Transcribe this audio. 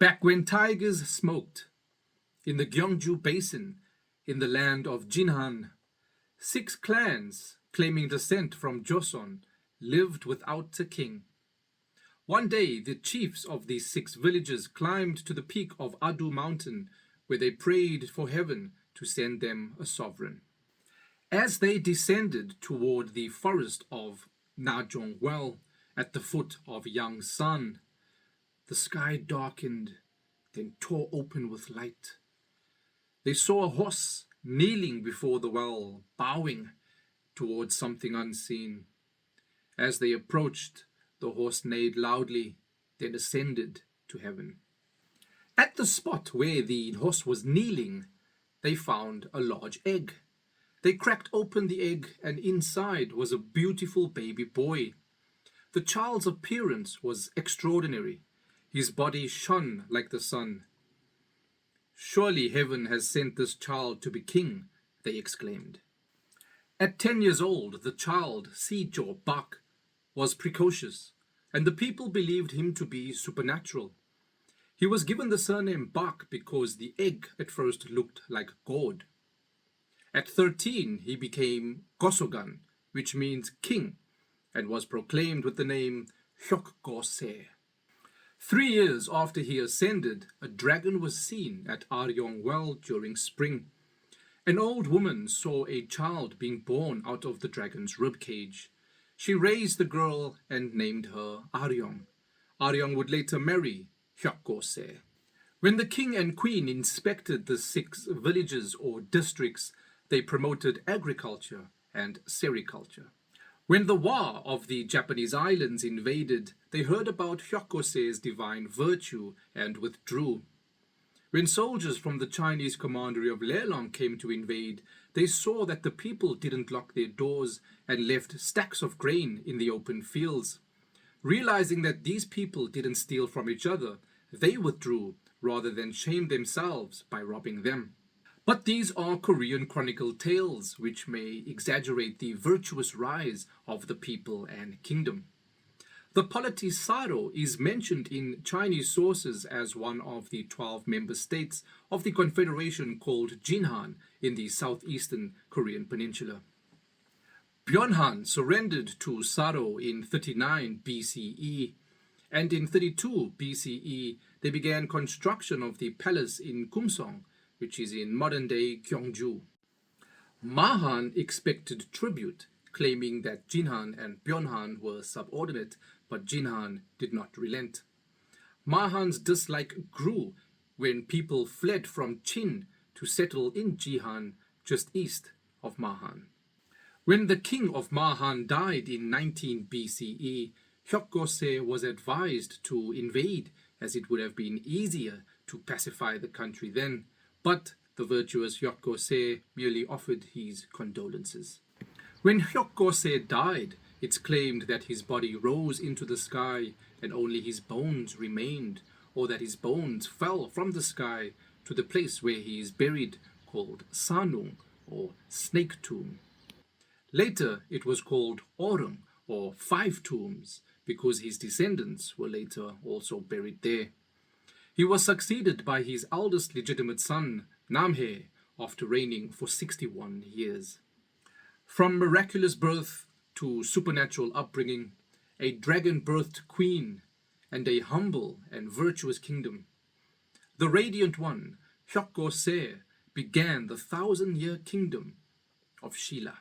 Back when tigers smoked, in the Gyeongju Basin, in the land of Jinhan, 6 clans, claiming descent from Joseon, lived without a king. One day, the chiefs of these 6 villages climbed to the peak of Adu Mountain, where they prayed for heaven to send them a sovereign. As they descended toward the forest of Najongwell, at the foot of Yangsan, the sky darkened, then tore open with light. They saw a horse kneeling before the well, bowing towards something unseen. As they approached, the horse neighed loudly, then ascended to heaven. At the spot where the horse was kneeling, they found a large egg. They cracked open the egg, and inside was a beautiful baby boy. The child's appearance was extraordinary. His body shone like the sun. "Surely heaven has sent this child to be king," they exclaimed. At 10 years old, the child, Si-jo Bak, was precocious, and the people believed him to be supernatural. He was given the surname Bak because the egg at first looked like God. At 13, he became Gosogan, which means king, and was proclaimed with the name Hyeokgeose. 3 years after he ascended, a dragon was seen at Well during spring. An old woman saw a child being born out of the dragon's ribcage. She raised the girl and named her Aryong. Aryong would later marry Hyeokgeose. When the king and queen inspected the 6 villages or districts, they promoted agriculture and sericulture. When the Wa of the Japanese islands invaded, they heard about Hyeokgeose's divine virtue and withdrew. When soldiers from the Chinese commandery of Lelang came to invade, they saw that the people didn't lock their doors and left stacks of grain in the open fields. Realizing that these people didn't steal from each other, they withdrew rather than shame themselves by robbing them. But these are Korean chronicle tales which may exaggerate the virtuous rise of the people and kingdom. The polity Saro is mentioned in Chinese sources as one of the 12 member states of the confederation called Jinhan in the southeastern Korean peninsula. Byeonhan surrendered to Saro in 39 BCE, and in 32 BCE they began construction of the palace in Kumsong, which is in modern-day Gyeongju. Mahan expected tribute, claiming that Jinhan and Byeonhan were subordinate, but Jinhan did not relent. Mahan's dislike grew when people fled from Chin to settle in Jihan, just east of Mahan. When the king of Mahan died in 19 BCE, Hyeokgeose was advised to invade, as it would have been easier to pacify the country then, but the virtuous Hyeokgeose merely offered his condolences. When Hyeokgeose died, it's claimed that his body rose into the sky and only his bones remained, or that his bones fell from the sky to the place where he is buried, called Sanung, or Snake Tomb. Later, it was called Orung, or 5 Tombs, because his descendants were later also buried there. He was succeeded by his eldest legitimate son, Namhae, after reigning for 61 years. From miraculous birth to supernatural upbringing, a dragon-birthed queen, and a humble and virtuous kingdom, the radiant one, Hyeokgeose, began the 1,000-year kingdom of Silla.